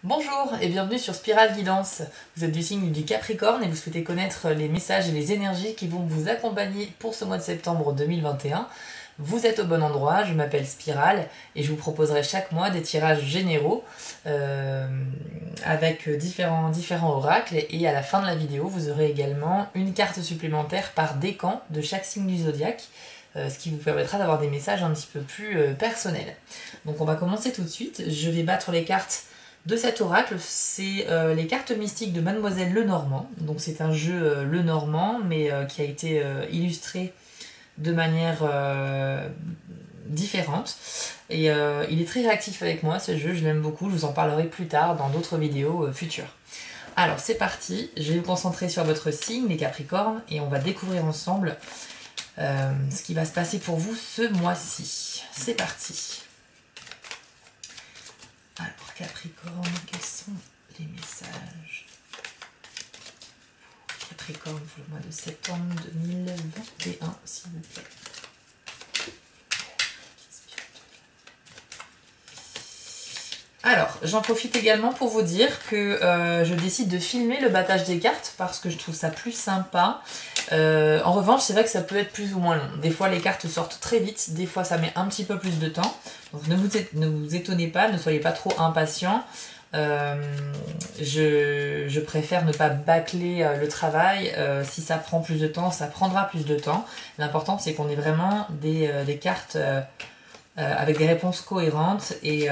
Bonjour et bienvenue sur Spirale Guidance. Vous êtes du signe du Capricorne et vous souhaitez connaître les messages et les énergies qui vont vous accompagner pour ce mois de septembre 2021. Vous êtes au bon endroit, je m'appelle Spirale et je vous proposerai chaque mois des tirages généraux avec différents oracles et à la fin de la vidéo vous aurez également une carte supplémentaire par décan de chaque signe du zodiaque. Ce qui vous permettra d'avoir des messages un petit peu plus personnels. Donc on va commencer tout de suite. Je vais battre les cartes de cet oracle. C'est les cartes mystiques de Mademoiselle Lenormand. Donc c'est un jeu Lenormand, mais qui a été illustré de manière différente. Et il est très réactif avec moi ce jeu, je l'aime beaucoup, je vous en parlerai plus tard dans d'autres vidéos futures. Alors c'est parti, je vais me concentrer sur votre signe, les Capricornes, et on va découvrir ensemble ce qui va se passer pour vous ce mois-ci. C'est parti. Alors Capricorne, quels sont les messages Capricorne pour le mois de septembre 2021, s'il vous plaît. Alors, j'en profite également pour vous dire que je décide de filmer le battage des cartes parce que je trouve ça plus sympa. En revanche, c'est vrai que ça peut être plus ou moins long. Des fois, les cartes sortent très vite, des fois, ça met un petit peu plus de temps. Donc, ne vous étonnez pas, ne soyez pas trop impatients. Je préfère ne pas bâcler le travail. Si ça prend plus de temps, ça prendra plus de temps. L'important, c'est qu'on ait vraiment des cartes avec des réponses cohérentes et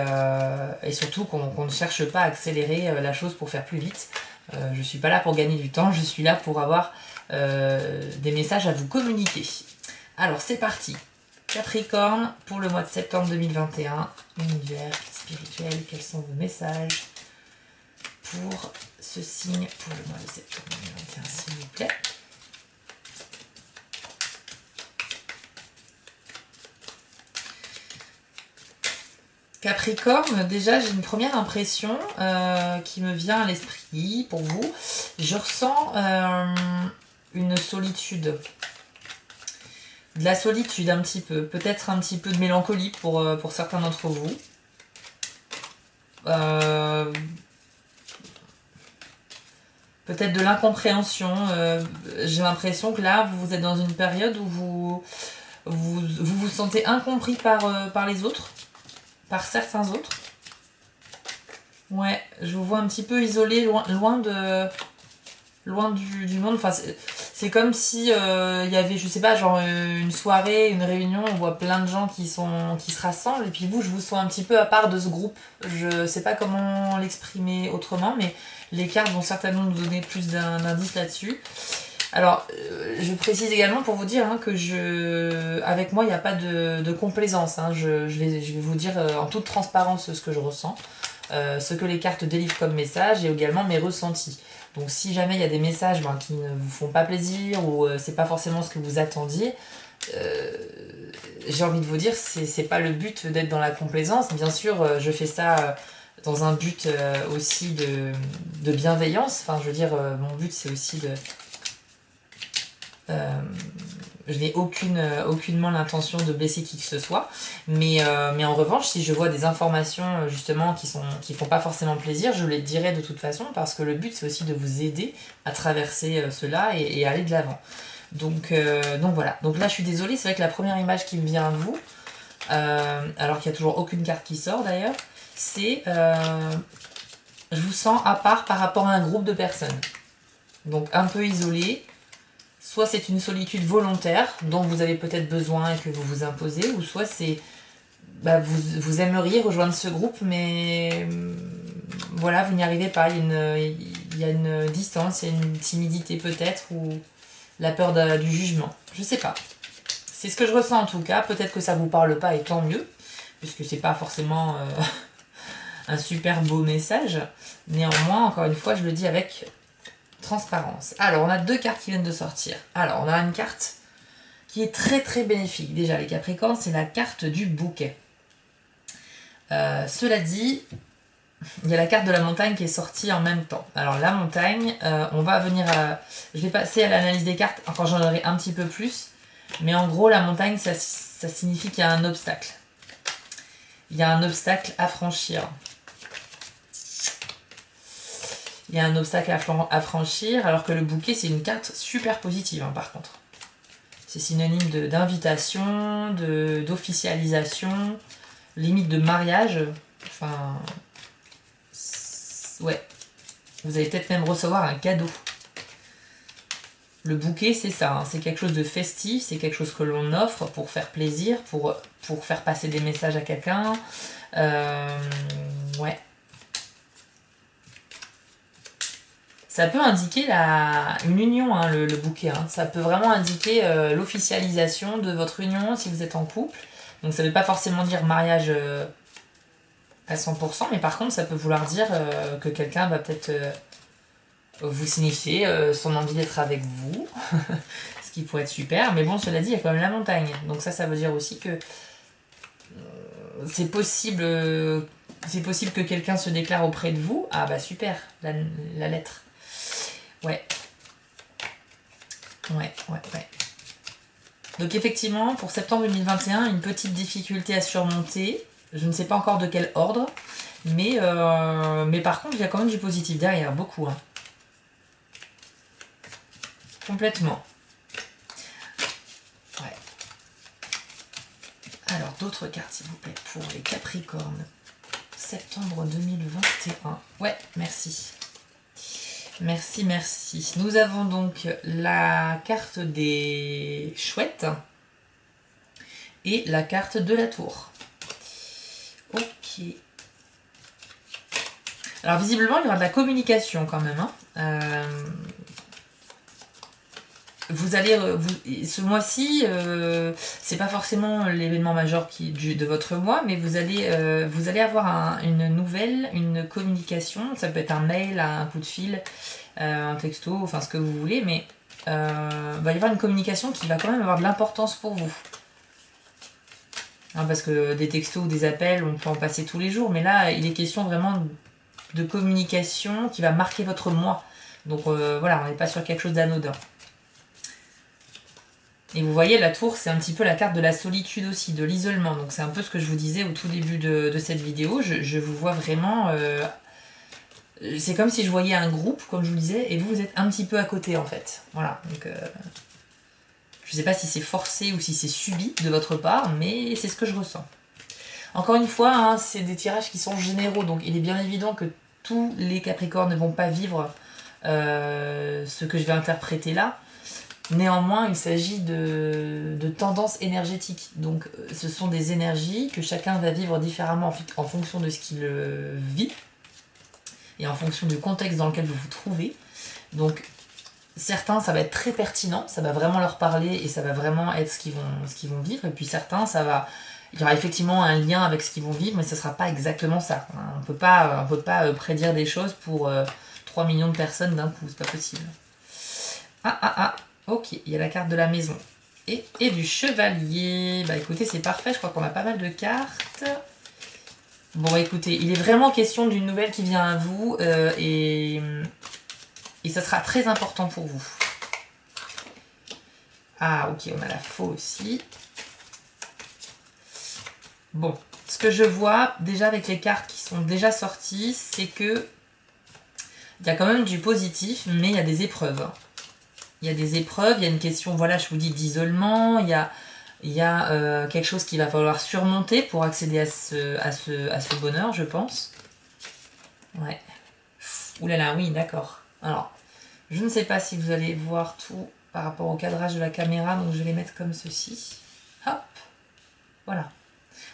surtout qu'on ne cherche pas à accélérer la chose pour faire plus vite. Je ne suis pas là pour gagner du temps, je suis là pour avoir des messages à vous communiquer. Alors c'est parti. Capricorne, pour le mois de septembre 2021, univers spirituel, quels sont vos messages pour ce signe pour le mois de septembre 2021, s'il vous plaît? Capricorne, déjà j'ai une première impression qui me vient à l'esprit pour vous. Je ressens une solitude. De la solitude un petit peu, peut-être un petit peu de mélancolie pour certains d'entre vous. Peut-être de l'incompréhension. J'ai l'impression que là, vous êtes dans une période où vous sentez incompris par les autres, par certains autres. Ouais, je vous vois un petit peu isolé, loin du monde. Enfin, c'est comme si il y avait, je sais pas, genre une soirée, une réunion, on voit plein de gens qui se rassemblent, et puis vous, je vous sens un petit peu à part de ce groupe. Je sais pas comment l'exprimer autrement, mais les cartes vont certainement nous donner plus d'indices là-dessus. Alors, je précise également pour vous dire que avec moi, il n'y a pas de complaisance. Je vais vous dire en toute transparence ce que je ressens, ce que les cartes délivrent comme message et également mes ressentis. Donc si jamais il y a des messages qui ne vous font pas plaisir ou c'est pas forcément ce que vous attendiez, j'ai envie de vous dire c'est pas le but d'être dans la complaisance. Bien sûr, je fais ça dans un but aussi de bienveillance. Enfin, je veux dire, mon but c'est aussi de je n'ai aucunement l'intention de blesser qui que ce soit, mais en revanche, si je vois des informations justement qui font pas forcément plaisir, je les dirai de toute façon parce que le but c'est aussi de vous aider à traverser cela et aller de l'avant. Donc voilà. Donc là, je suis désolée, c'est vrai que la première image qui me vient à vous, alors qu'il n'y a toujours aucune carte qui sort d'ailleurs, c'est je vous sens à part par rapport à un groupe de personnes. Donc un peu isolé. Soit c'est une solitude volontaire dont vous avez peut-être besoin et que vous vous imposez, ou soit c'est vous aimeriez rejoindre ce groupe, mais voilà, vous n'y arrivez pas. Il y a une distance, il y a une timidité peut-être, ou la peur du jugement. Je sais pas. C'est ce que je ressens en tout cas. Peut-être que ça vous parle pas et tant mieux, puisque c'est pas forcément un super beau message. Néanmoins, encore une fois, je le dis avec transparence. Alors, on a deux cartes qui viennent de sortir. Alors, on a une carte qui est très très bénéfique. Déjà, les Capricornes, c'est la carte du bouquet. Cela dit, il y a la carte de la montagne qui est sortie en même temps. Alors, la montagne, on va venir à... Je vais passer à l'analyse des cartes quand j'en aurai un petit peu plus. Mais en gros, la montagne, ça signifie qu'il y a un obstacle. Il y a un obstacle à franchir. il y a un obstacle à franchir, alors que le bouquet, c'est une carte super positive, hein, par contre. C'est synonyme d'invitation, d'officialisation, limite de mariage. Enfin, ouais. Vous allez peut-être même recevoir un cadeau. Le bouquet, c'est ça, hein, c'est quelque chose de festif, c'est quelque chose que l'on offre pour faire plaisir, pour faire passer des messages à quelqu'un. Ouais. Ça peut indiquer une union, hein, le bouquet. Hein. Ça peut vraiment indiquer l'officialisation de votre union si vous êtes en couple. Donc ça ne veut pas forcément dire mariage à 100%, mais par contre ça peut vouloir dire que quelqu'un va peut-être vous signifier son envie d'être avec vous. Ce qui pourrait être super. Mais bon, cela dit, il y a quand même la montagne. Donc ça veut dire aussi que c'est possible que quelqu'un se déclare auprès de vous. Ah bah super, la lettre. Ouais. Ouais. Donc effectivement, pour septembre 2021, une petite difficulté à surmonter. Je ne sais pas encore de quel ordre. Mais par contre, il y a quand même du positif derrière, beaucoup. Hein. Complètement. Ouais. Alors, d'autres cartes, s'il vous plaît, pour les Capricornes. Septembre 2021. Ouais, merci. Merci. Nous avons donc la carte des chouettes et la carte de la tour. Ok. Alors visiblement, il y aura de la communication quand même. Hein. Vous allez, ce mois-ci, c'est pas forcément l'événement majeur de votre mois, mais vous allez avoir une nouvelle, une communication. Ça peut être un mail, un coup de fil, un texto, enfin ce que vous voulez, mais va y avoir une communication qui va quand même avoir de l'importance pour vous. Hein, parce que des textos ou des appels, on peut en passer tous les jours, mais là, il est question vraiment de communication qui va marquer votre mois. Donc voilà, on n'est pas sur quelque chose d'anodin. Et vous voyez, la tour, c'est un petit peu la carte de la solitude aussi, de l'isolement. Donc c'est un peu ce que je vous disais au tout début de cette vidéo. Je vous vois vraiment... c'est comme si je voyais un groupe, comme je vous disais, et vous êtes un petit peu à côté, en fait. Voilà, donc... je sais pas si c'est forcé ou si c'est subi de votre part, mais c'est ce que je ressens. Encore une fois, hein, c'est des tirages qui sont généraux, donc il est bien évident que tous les Capricornes ne vont pas vivre ce que je vais interpréter là. Néanmoins, il s'agit de tendances énergétiques. Donc, ce sont des énergies que chacun va vivre différemment en fonction de ce qu'il vit et en fonction du contexte dans lequel vous vous trouvez. Donc, certains, ça va être très pertinent, ça va vraiment leur parler et ça va vraiment être ce qu'ils vont vivre. Et puis certains, il y aura effectivement un lien avec ce qu'ils vont vivre, mais ce ne sera pas exactement ça. On ne peut pas prédire des choses pour 3 millions de personnes d'un coup, c'est pas possible. Ok, il y a la carte de la maison et du chevalier. Bah écoutez, c'est parfait, je crois qu'on a pas mal de cartes. Bon, écoutez, il est vraiment question d'une nouvelle qui vient à vous et ça sera très important pour vous. Ah, ok, on a la faux aussi. Bon, ce que je vois déjà avec les cartes qui sont déjà sorties, c'est que il y a quand même du positif, mais il y a des épreuves. Il y a des épreuves, il y a une question, voilà, je vous dis, d'isolement, il y a quelque chose qu'il va falloir surmonter pour accéder à ce bonheur, je pense. Ouais. Ouh là là, oui, d'accord. Alors, je ne sais pas si vous allez voir tout par rapport au cadrage de la caméra, donc je vais les mettre comme ceci. Hop, voilà.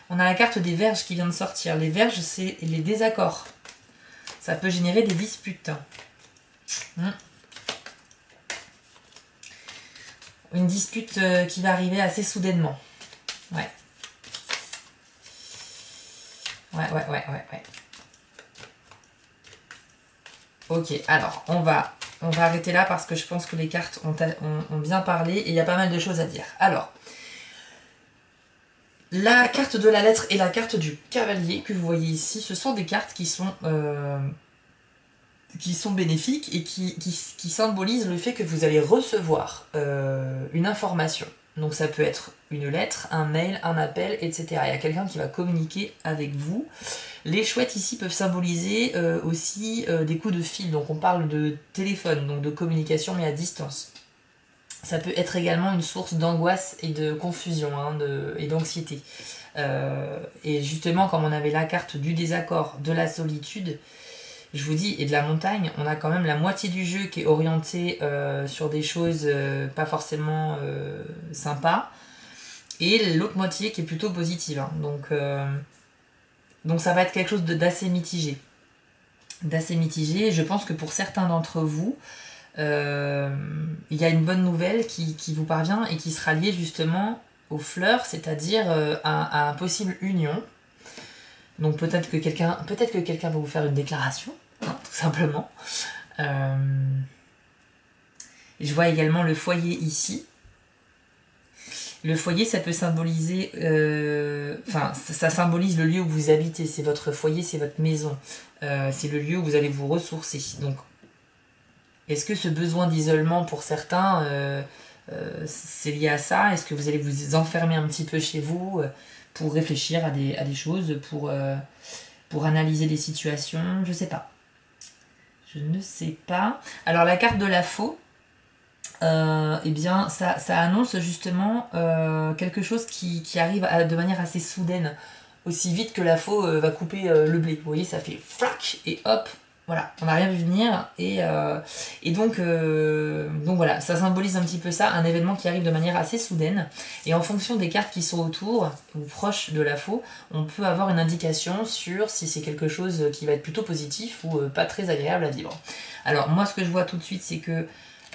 On a la carte des Vierges qui vient de sortir. Les Vierges, c'est les désaccords. Ça peut générer des disputes. Une dispute qui va arriver assez soudainement. Ouais. Ouais. Ok, alors, on va arrêter là parce que je pense que les cartes ont bien parlé et il y a pas mal de choses à dire. Alors, la carte de la lettre et la carte du cavalier que vous voyez ici, ce sont des cartes qui sont bénéfiques et qui symbolisent le fait que vous allez recevoir une information. Donc ça peut être une lettre, un mail, un appel, etc. Il y a quelqu'un qui va communiquer avec vous. Les chouettes ici peuvent symboliser aussi des coups de fil. Donc on parle de téléphone, donc de communication mais à distance. Ça peut être également une source d'angoisse et de confusion et d'anxiété. Et justement, comme on avait la carte du désaccord, de la solitude, je vous dis, et de la montagne, on a quand même la moitié du jeu qui est orientée sur des choses pas forcément sympas, et l'autre moitié qui est plutôt positive. Hein. Donc ça va être quelque chose d'assez mitigé. D'assez mitigé. Je pense que pour certains d'entre vous, il y a une bonne nouvelle qui vous parvient et qui sera liée justement aux fleurs, c'est-à-dire à un possible union. Donc peut-être que quelqu'un va vous faire une déclaration, hein, tout simplement. Je vois également le foyer ici. Le foyer, ça peut symboliser... ça symbolise le lieu où vous habitez. C'est votre foyer, c'est votre maison. C'est le lieu où vous allez vous ressourcer. Donc, est-ce que ce besoin d'isolement pour certains, c'est lié à ça? Est-ce que vous allez vous enfermer un petit peu chez vous pour réfléchir à des choses, pour analyser des situations? Je sais pas. Je ne sais pas. Alors la carte de la faux, eh bien ça annonce justement quelque chose qui arrive de manière assez soudaine, aussi vite que la faux va couper le blé. Vous voyez, ça fait flac et hop, voilà, on n'a rien vu venir et donc voilà, ça symbolise un petit peu ça, un événement qui arrive de manière assez soudaine et en fonction des cartes qui sont autour ou proches de la faux, on peut avoir une indication sur si c'est quelque chose qui va être plutôt positif ou pas très agréable à vivre. Alors moi ce que je vois tout de suite c'est que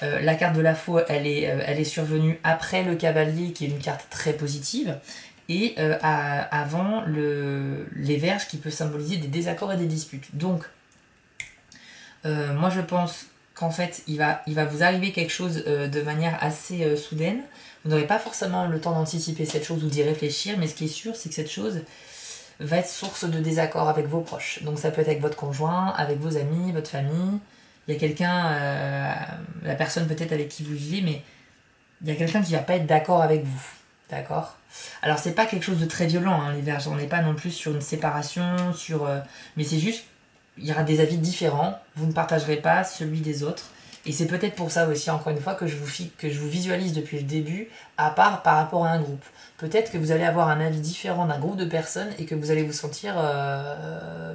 la carte de la faux elle est survenue après le cavalier qui est une carte très positive et avant les verges qui peut symboliser des désaccords et des disputes. Donc moi je pense qu'en fait il va vous arriver quelque chose de manière assez soudaine. Vous n'aurez pas forcément le temps d'anticiper cette chose ou d'y réfléchir, mais ce qui est sûr c'est que cette chose va être source de désaccord avec vos proches. Donc ça peut être avec votre conjoint, avec vos amis, votre famille. Il y a quelqu'un, la personne peut-être avec qui vous vivez, mais il y a quelqu'un qui va pas être d'accord avec vous. D'accord. Alors c'est pas quelque chose de très violent, hein, les verges. On n'est pas non plus sur une séparation, mais c'est juste, il y aura des avis différents. Vous ne partagerez pas celui des autres. Et c'est peut-être pour ça aussi, encore une fois, que je vous visualise depuis le début, à part par rapport à un groupe. Peut-être que vous allez avoir un avis différent d'un groupe de personnes et que vous allez vous sentir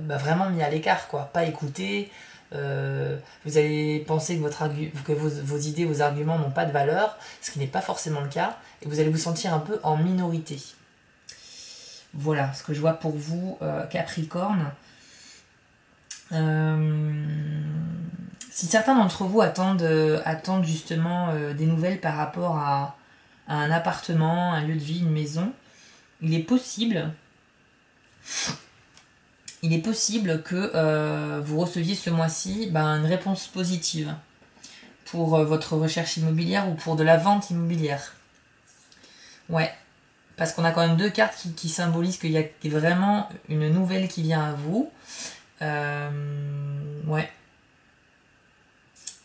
vraiment mis à l'écart, quoi. Pas écouté. Vous allez penser que vos idées, vos arguments n'ont pas de valeur, ce qui n'est pas forcément le cas, et vous allez vous sentir un peu en minorité. Voilà ce que je vois pour vous, Capricorne. Si certains d'entre vous attendent justement des nouvelles par rapport à un appartement, un lieu de vie, une maison, il est possible que vous receviez ce mois-ci une réponse positive pour votre recherche immobilière ou pour de la vente immobilière. Ouais, parce qu'on a quand même deux cartes qui symbolisent qu'il y a vraiment une nouvelle qui vient à vous. Ouais.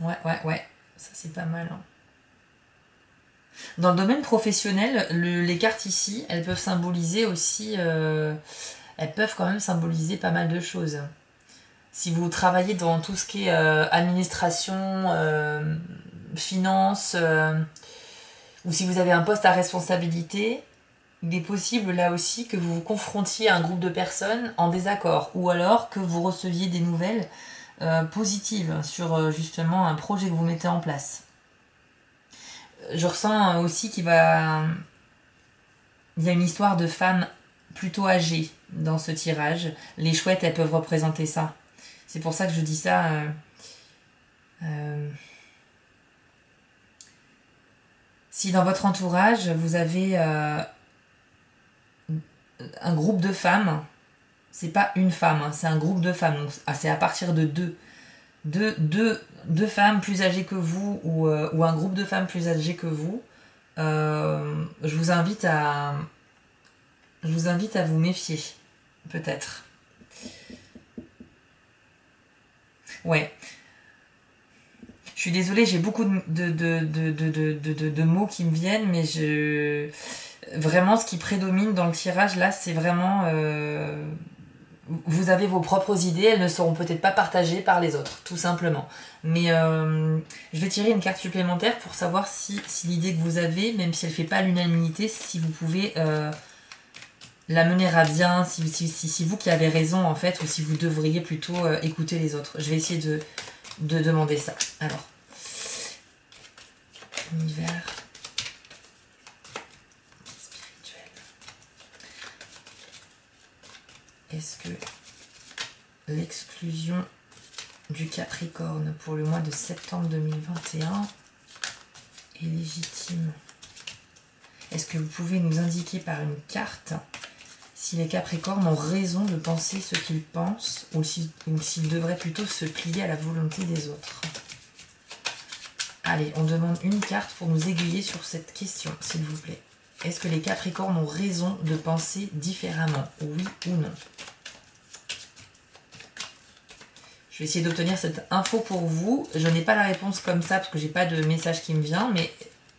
Ouais. Ça, c'est pas mal. Hein. Dans le domaine professionnel, les cartes ici, elles peuvent symboliser aussi... elles peuvent quand même symboliser pas mal de choses. Si vous travaillez dans tout ce qui est administration, finance, ou si vous avez un poste à responsabilité, il est possible là aussi que vous vous confrontiez à un groupe de personnes en désaccord, ou alors que vous receviez des nouvelles positives sur justement un projet que vous mettez en place. Je ressens aussi il y a une histoire de femme plutôt âgée dans ce tirage. Les chouettes, elles peuvent représenter ça. C'est pour ça que je dis ça. Si dans votre entourage, vous avez un groupe de femmes, c'est pas une femme, hein, c'est un groupe de femmes. Donc, c'est à partir de deux femmes plus âgées que vous ou un groupe de femmes plus âgées que vous. Je vous invite à vous méfier, peut-être. Je suis désolée, j'ai beaucoup de mots qui me viennent, mais vraiment, ce qui prédomine dans le tirage, là, c'est vraiment... vous avez vos propres idées, elles ne seront peut-être pas partagées par les autres, tout simplement. Mais je vais tirer une carte supplémentaire pour savoir si l'idée que vous avez, même si elle ne fait pas l'unanimité, si vous pouvez la mener à bien, si vous qui avez raison en fait, ou si vous devriez plutôt écouter les autres. Je vais essayer de demander ça. Alors, univers spirituel. Est-ce que l'exclusion du Capricorne pour le mois de septembre 2021 est légitime? Est-ce que vous pouvez nous indiquer par une carte si les Capricornes ont raison de penser ce qu'ils pensent ou s'ils devraient plutôt se plier à la volonté des autres? Allez, on demande une carte pour nous aiguiller sur cette question, s'il vous plaît. Est-ce que les Capricornes ont raison de penser différemment? Oui ou non? Je vais essayer d'obtenir cette info pour vous. Je n'ai pas la réponse comme ça parce que j'ai pas de message qui me vient, mais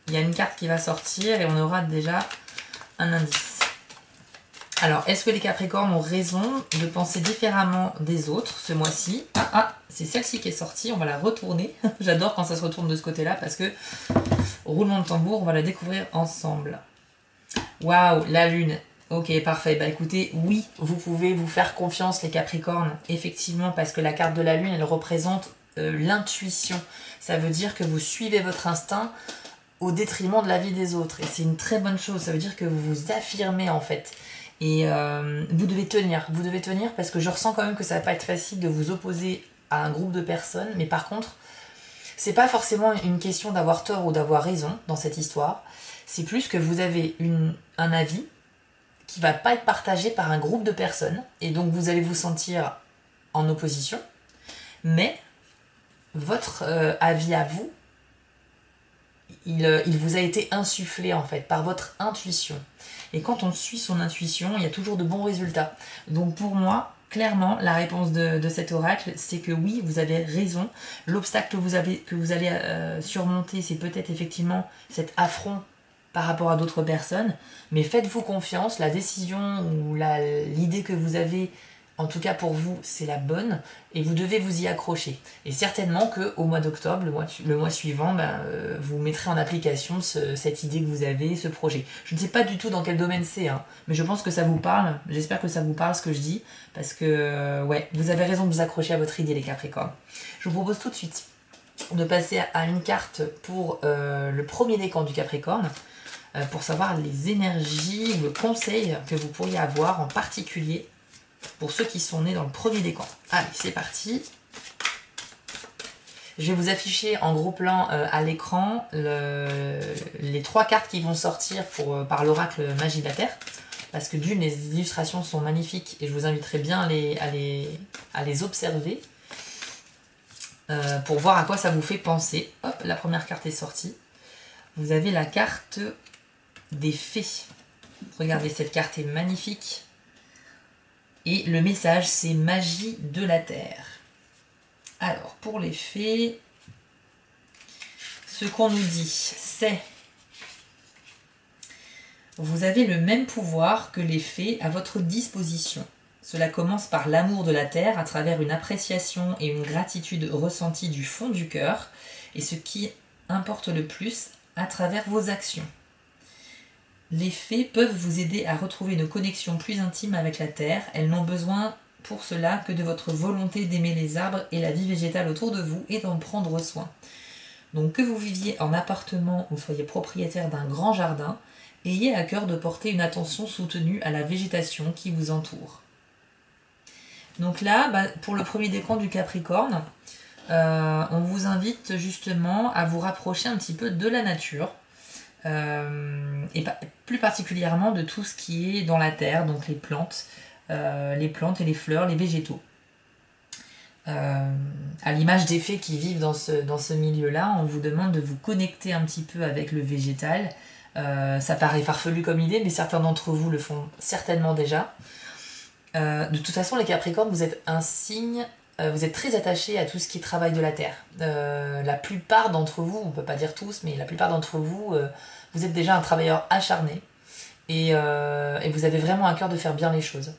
il y a une carte qui va sortir et on aura déjà un indice. Alors, est-ce que les Capricornes ont raison de penser différemment des autres ce mois-ci? C'est celle-ci qui est sortie, on va la retourner. J'adore quand ça se retourne de ce côté-là parce que, roulement de tambour, on va la découvrir ensemble. Waouh, la lune. Ok, parfait. Bah écoutez, oui, vous pouvez vous faire confiance les Capricornes, effectivement, parce que la carte de la lune, elle représente l'intuition. Ça veut dire que vous suivez votre instinct au détriment de la vie des autres. Et c'est une très bonne chose, ça veut dire que vous vous affirmez en fait. Et vous devez tenir parce que je ressens quand même que ça va pas être facile de vous opposer à un groupe de personnes, mais par contre, c'est pas forcément une question d'avoir tort ou d'avoir raison dans cette histoire, c'est plus que vous avez un avis qui va pas être partagé par un groupe de personnes, et donc vous allez vous sentir en opposition, mais votre avis à vous, il vous a été insufflé en fait par votre intuition. Et quand on suit son intuition, il y a toujours de bons résultats. Donc pour moi, clairement, la réponse de cet oracle, c'est que oui, vous avez raison. L'obstacle que vous allez surmonter, c'est peut-être effectivement cet affront par rapport à d'autres personnes. Mais faites-vous confiance, la décision ou l'idée que vous avez, en tout cas pour vous, c'est la bonne. Et vous devez vous y accrocher. Et certainement qu'au mois d'octobre, le mois suivant, vous mettrez en application cette idée que vous avez, ce projet. Je ne sais pas du tout dans quel domaine c'est, hein, mais je pense que ça vous parle. J'espère que ça vous parle ce que je dis. Parce que, ouais, vous avez raison de vous accrocher à votre idée, les Capricornes. Je vous propose tout de suite de passer à une carte pour le premier décan du Capricorne. Pour savoir les énergies ou le conseil que vous pourriez avoir en particulier pour ceux qui sont nés dans le premier décan. Allez, c'est parti. Je vais vous afficher en gros plan à l'écran les 3 cartes qui vont sortir par l'oracle Magie de la Terre. Parce que d'une, les illustrations sont magnifiques et je vous inviterai bien à les observer pour voir à quoi ça vous fait penser. Hop, la première carte est sortie. Vous avez la carte des fées. Regardez, cette carte est magnifique. Et le message, c'est magie de la terre. Alors, pour les fées, ce qu'on nous dit, c'est: vous avez le même pouvoir que les fées à votre disposition. Cela commence par l'amour de la terre à travers une appréciation et une gratitude ressentie du fond du cœur, et ce qui importe le plus, à travers vos actions. Les fées peuvent vous aider à retrouver une connexion plus intime avec la terre. Elles n'ont besoin pour cela que de votre volonté d'aimer les arbres et la vie végétale autour de vous et d'en prendre soin. Donc que vous viviez en appartement ou soyez propriétaire d'un grand jardin, ayez à cœur de porter une attention soutenue à la végétation qui vous entoure. Donc là, pour le premier décan du Capricorne, on vous invite justement à vous rapprocher un petit peu de la nature. Et plus particulièrement de tout ce qui est dans la terre, donc les plantes et les fleurs, les végétaux. À l'image des fées qui vivent dans ce milieu-là, on vous demande de vous connecter un petit peu avec le végétal. Ça paraît farfelu comme idée, mais certains d'entre vous le font certainement déjà. De toute façon, les Capricornes, vous êtes un signe vous êtes très attaché à tout ce qui est travail de la terre. La plupart d'entre vous, on peut pas dire tous, mais la plupart d'entre vous, vous êtes déjà un travailleur acharné et vous avez vraiment à cœur de faire bien les choses.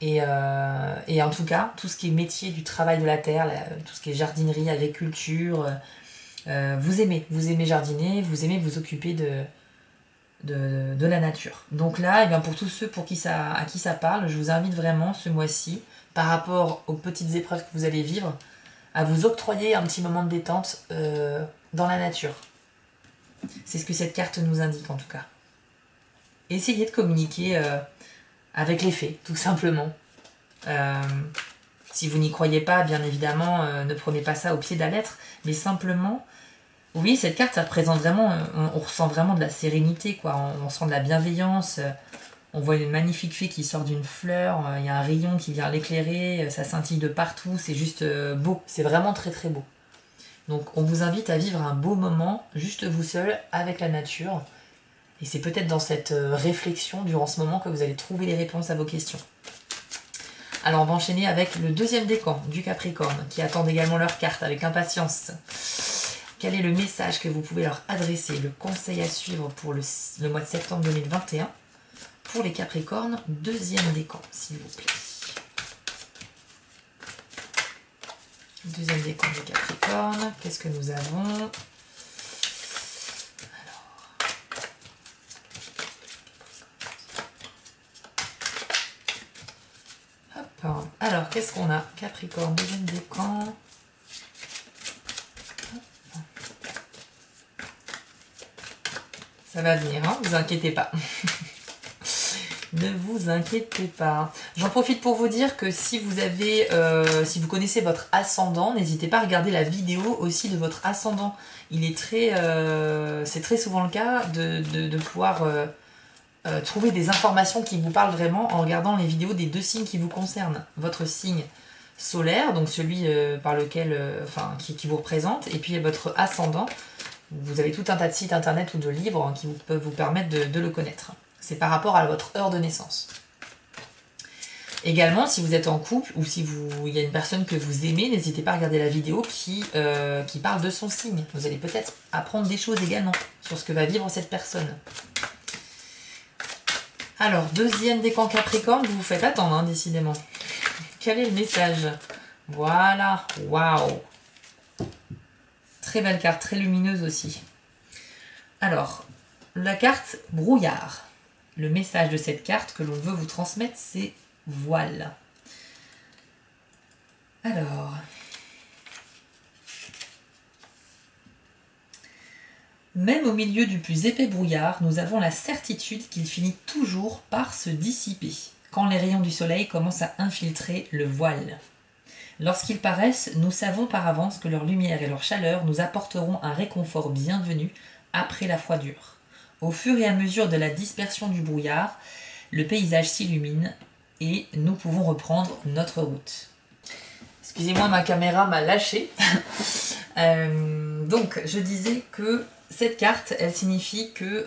Et en tout cas, tout ce qui est métier du travail de la terre, tout ce qui est jardinerie, agriculture, vous aimez jardiner, vous aimez vous occuper de la nature. Donc là, eh bien, pour tous ceux à qui ça parle, je vous invite vraiment ce mois-ci, par rapport aux petites épreuves que vous allez vivre, à vous octroyer un petit moment de détente dans la nature. C'est ce que cette carte nous indique en tout cas. Essayez de communiquer avec les faits, tout simplement. Si vous n'y croyez pas, bien évidemment, ne prenez pas ça au pied de la lettre, mais simplement, oui, cette carte, ça représente vraiment, on ressent vraiment de la sérénité, quoi. On sent de la bienveillance, on voit une magnifique fée qui sort d'une fleur, il y a un rayon qui vient l'éclairer, ça scintille de partout, c'est juste beau, c'est vraiment très très beau. Donc on vous invite à vivre un beau moment, juste vous seul, avec la nature. Et c'est peut-être dans cette réflexion, durant ce moment, que vous allez trouver les réponses à vos questions. Alors on va enchaîner avec le deuxième décan du Capricorne, qui attendent également leur carte avec impatience. Quel est le message que vous pouvez leur adresser, le conseil à suivre pour le mois de septembre 2021 pour les Capricornes, deuxième décan, s'il vous plaît. Deuxième décan du Capricorne, qu'est-ce que nous avons ? Alors, qu'est-ce qu'on a? Capricorne, deuxième décan. Ça va venir, hein, vous inquiétez pas. Ne vous inquiétez pas. J'en profite pour vous dire que si vous connaissez votre ascendant, n'hésitez pas à regarder la vidéo aussi de votre ascendant. C'est très souvent le cas de pouvoir trouver des informations qui vous parlent vraiment en regardant les vidéos des deux signes qui vous concernent. Votre signe solaire, donc celui qui vous représente, et puis votre ascendant. Vous avez tout un tas de sites internet ou de livres qui peuvent vous permettre de le connaître. C'est par rapport à votre heure de naissance. Également, si vous êtes en couple ou si il y a une personne que vous aimez, n'hésitez pas à regarder la vidéo qui parle de son signe. Vous allez peut-être apprendre des choses également sur ce que va vivre cette personne. Alors, deuxième décan Capricorne, vous vous faites attendre, hein, décidément. Quel est le message? Voilà, waouh! Très belle carte, très lumineuse aussi. Alors, la carte brouillard. Le message de cette carte que l'on veut vous transmettre, c'est voile. Alors, même au milieu du plus épais brouillard, nous avons la certitude qu'il finit toujours par se dissiper, quand les rayons du soleil commencent à infiltrer le voile. Lorsqu'ils paraissent, nous savons par avance que leur lumière et leur chaleur nous apporteront un réconfort bienvenu après la froidure. Au fur et à mesure de la dispersion du brouillard, le paysage s'illumine et nous pouvons reprendre notre route. Excusez-moi, ma caméra m'a lâché. Donc, je disais que cette carte, elle signifie que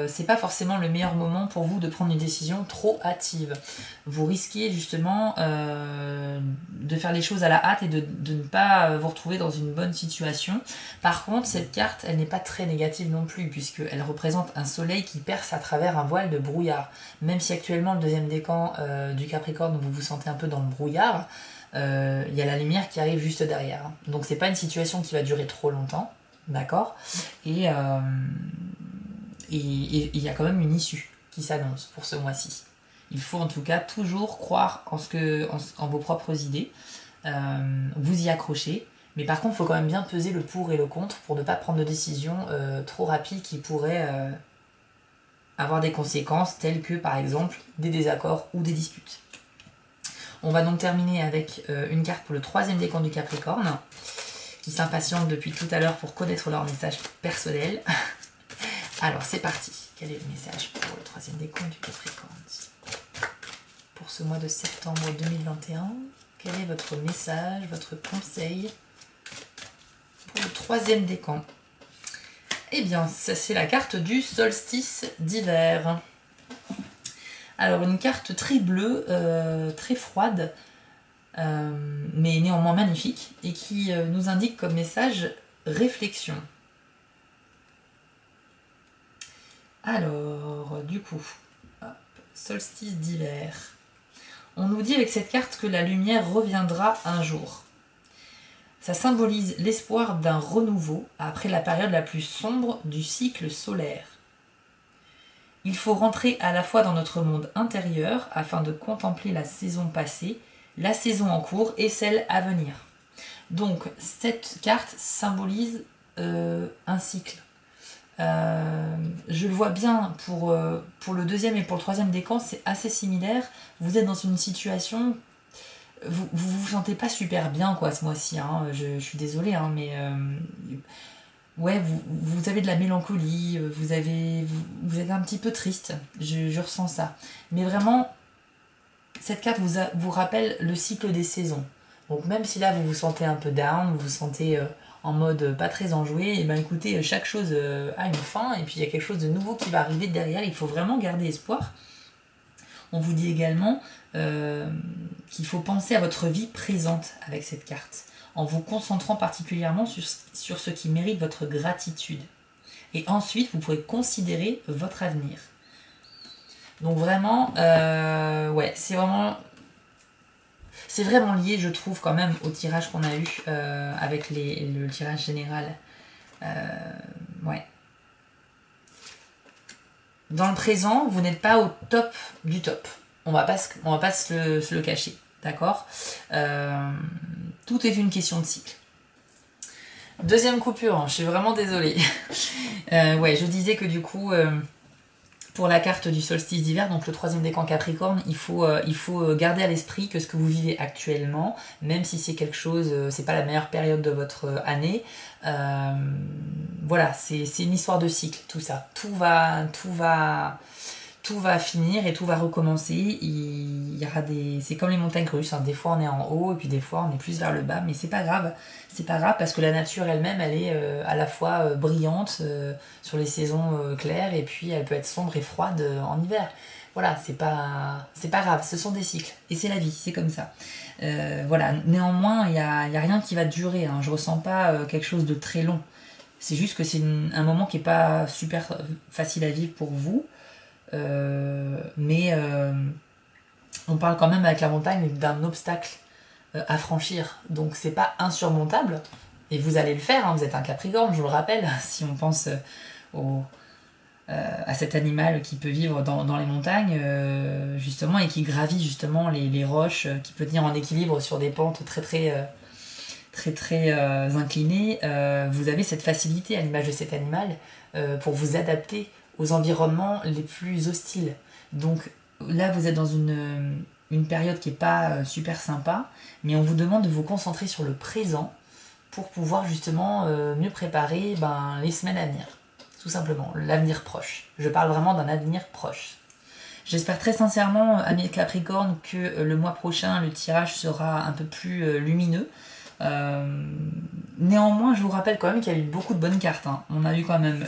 c'est pas forcément le meilleur moment pour vous de prendre une décision trop hâtive. Vous risquez justement de faire les choses à la hâte et de ne pas vous retrouver dans une bonne situation. Par contre, cette carte, elle n'est pas très négative non plus, puisqu'elle représente un soleil qui perce à travers un voile de brouillard. Même si actuellement, le deuxième décan du Capricorne, vous vous sentez un peu dans le brouillard, y a la lumière qui arrive juste derrière. Donc c'est pas une situation qui va durer trop longtemps, d'accord, et il y a quand même une issue qui s'annonce pour ce mois-ci. Il faut en tout cas toujours croire en vos propres idées, vous y accrocher, mais par contre il faut quand même bien peser le pour et le contre pour ne pas prendre de décisions trop rapides qui pourraient avoir des conséquences telles que par exemple des désaccords ou des disputes. On va donc terminer avec une carte pour le troisième décan du Capricorne, qui s'impatiente depuis tout à l'heure pour connaître leur message personnel. Alors c'est parti. Quel est le message pour le troisième décan du Capricorne pour ce mois de septembre 2021? Quel est votre message, votre conseil pour le troisième décan? Eh bien, c'est la carte du solstice d'hiver. Alors, une carte très bleue, très froide, mais néanmoins magnifique, et qui nous indique comme message réflexion. Alors, du coup, hop, solstice d'hiver. On nous dit avec cette carte que la lumière reviendra un jour. Ça symbolise l'espoir d'un renouveau après la période la plus sombre du cycle solaire. Il faut rentrer à la fois dans notre monde intérieur afin de contempler la saison passée, la saison en cours et celle à venir. Donc cette carte symbolise un cycle. Je le vois bien pour le deuxième et pour le troisième décan, c'est assez similaire. Vous êtes dans une situation, vous sentez pas super bien quoi ce mois-ci, hein. Je suis désolée, hein, mais ouais, vous avez de la mélancolie, vous êtes un petit peu triste, je ressens ça. Mais vraiment, cette carte vous rappelle le cycle des saisons. Donc même si là vous vous sentez un peu down, vous vous sentez en mode pas très enjoué, et ben écoutez, chaque chose a une fin, et puis il y a quelque chose de nouveau qui va arriver derrière, il faut vraiment garder espoir. On vous dit également qu'il faut penser à votre vie présente avec cette carte, en vous concentrant particulièrement sur ce qui mérite votre gratitude. Et ensuite, vous pourrez considérer votre avenir. Donc vraiment, ouais, c'est vraiment lié, je trouve, quand même, au tirage qu'on a eu avec le tirage général. Ouais. Dans le présent, vous n'êtes pas au top du top. On va pas se le cacher, d'accord. Tout est une question de cycle. Deuxième coupure, hein, je suis vraiment désolée. Ouais, je disais que du coup, pour la carte du solstice d'hiver, donc le troisième décan Capricorne, il faut garder à l'esprit que ce que vous vivez actuellement, même si c'est quelque chose, c'est pas la meilleure période de votre année, voilà, c'est une histoire de cycle, tout ça. Tout va finir et tout va recommencer. Il y aura c'est comme les montagnes russes, hein. Des fois on est en haut et puis des fois on est plus vers le bas, mais c'est pas grave. C'est pas grave parce que la nature elle-même, elle est à la fois brillante sur les saisons claires, et puis elle peut être sombre et froide en hiver. Voilà, c'est pas grave, ce sont des cycles et c'est la vie, c'est comme ça. Voilà, néanmoins il y a rien qui va durer, hein. Je ressens pas quelque chose de très long. C'est juste que c'est un moment qui est pas super facile à vivre pour vous. Mais on parle quand même avec la montagne d'un obstacle à franchir, donc c'est pas insurmontable, et vous allez le faire, hein. Vous êtes un Capricorne, je vous le rappelle, si on pense à cet animal qui peut vivre dans les montagnes justement, et qui gravit justement les roches, qui peut tenir en équilibre sur des pentes très inclinées. Vous avez cette facilité, à l'image de cet animal, pour vous adapter aux environnements les plus hostiles. Donc là, vous êtes dans une période qui n'est pas super sympa, mais on vous demande de vous concentrer sur le présent pour pouvoir justement mieux préparer les semaines à venir. Tout simplement, l'avenir proche. Je parle vraiment d'un avenir proche. J'espère très sincèrement, amis Capricorne, que le mois prochain, le tirage sera un peu plus lumineux. Néanmoins, je vous rappelle quand même qu'il y a eu beaucoup de bonnes cartes, hein. On a eu quand même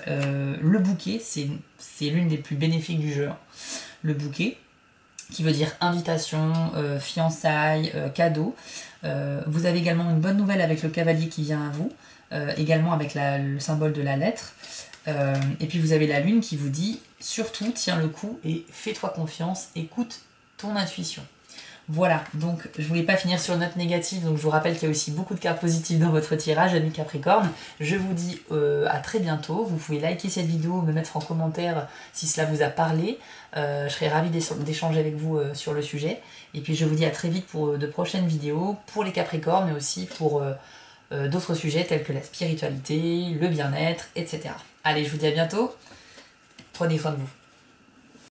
le bouquet, c'est l'une des plus bénéfiques du jeu, hein. Le bouquet, qui veut dire invitation, fiançailles, cadeau. Vous avez également une bonne nouvelle avec le cavalier qui vient à vous, également avec le symbole de la lettre. Et puis vous avez la lune qui vous dit surtout tiens le coup et fais-toi confiance, écoute ton intuition. Voilà, donc je voulais pas finir sur une note négative, donc je vous rappelle qu'il y a aussi beaucoup de cartes positives dans votre tirage, amis Capricorne. Je vous dis à très bientôt. Vous pouvez liker cette vidéo, me mettre en commentaire si cela vous a parlé. Je serai ravie d'échanger avec vous sur le sujet. Et puis je vous dis à très vite pour de prochaines vidéos, pour les Capricornes, mais aussi pour d'autres sujets tels que la spiritualité, le bien-être, etc. Allez, je vous dis à bientôt. Prenez soin de vous.